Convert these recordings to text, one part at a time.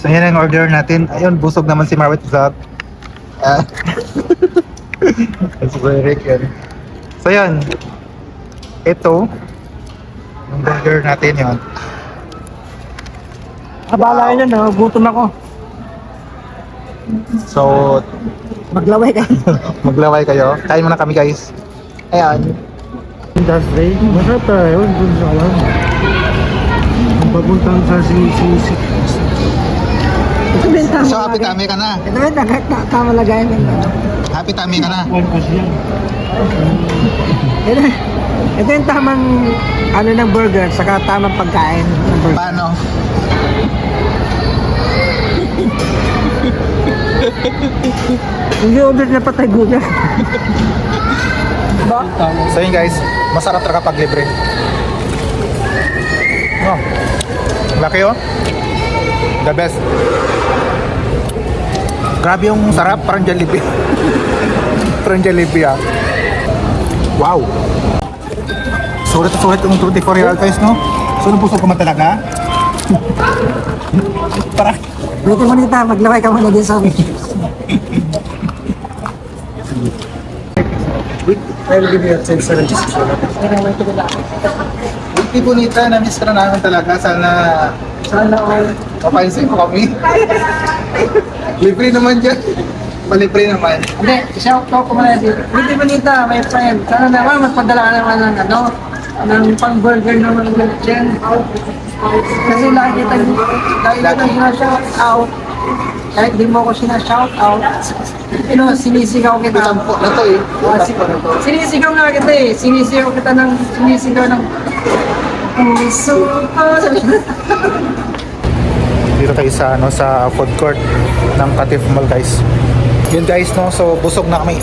So yan ang order natin. Ayun, busog naman si Marwet Vlog. Ah. That's very good. So yan. Ito. Yung burger natin yun. Abala yun, gutom ako. So, Maglaway ka. maglaway kayo. Kain muna kami guys. Ayan. Industry, masarap tayo. Dun sa alam. Ang papuntang sa sinisisi. Ito ba yung So, happy tummy ka na. Ito ba yung tama lagayan ng Happy tummy ka na. Ito yung tamang ano ng burger, saka tamang pagkain ng burger. Paano? Hindi order na patay gulat. Ba? So yun guys, masarap talaga pag libre. Oh, laki oh. The best. Grabe yung sarap, parang Jollibee. Parang Jollibee ah. Wow. Sulit yung 24-year-old guys, no? So nung puso ko man talaga. Parang Dito mo nita, maglaway ka muna din sa amin. I'll give you a sense of Hindi bonita, na-miss ka na namin talaga. Sana all mapainsin ko kami. Libre naman dyan. Palibre naman. Hindi, shout out ko muna dito. Hindi bonita, my friend. Sana naman, magpadala ka naman ng ng pang-burger naman ng dyan. Kasi lagi kita shout out. Kahit di mo ako shout out. Sinisigaw kita. Tampo na to eh. Tampo na to. Sinisigaw nga kita eh. Sinisigaw ng puso ko. Dito tayo sa sa food court ng Katif Mall guys. Yun guys no, so busog na kami.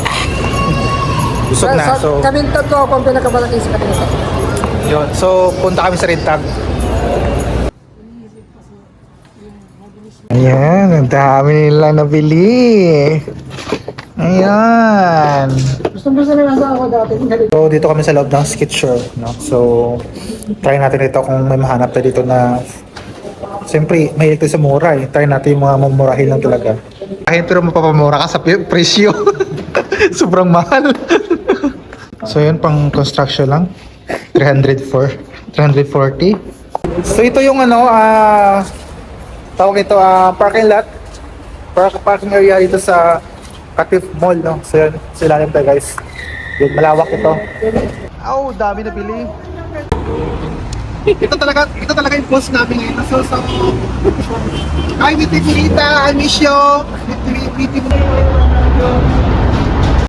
Busog na. So Kaming totoo kung pinakamalaki sa kanila. yun. So punta kami sa Rintag. Ayan, ang dami nilang nabili. Ayan. Gusto na nasa ako dati. So dito kami sa loob ng Skitcher, no? So try natin ito kung may mahanap tayo dito na siyempre may ito sa mura eh. Try natin yung mga mamurahin lang talaga. Kahit pero mapapamura ka sa presyo. Sobrang mahal. So yun pang construction lang. 340. So ito yung tawag ito parking lot. Parking area dito sa Katif Mall, no? So yun, sila tayo guys. Yun, malawak ito. Aw, dami na bili. Ito talaga yung post namin ngayon. So, hi, Miti Pinita, I miss you. Miti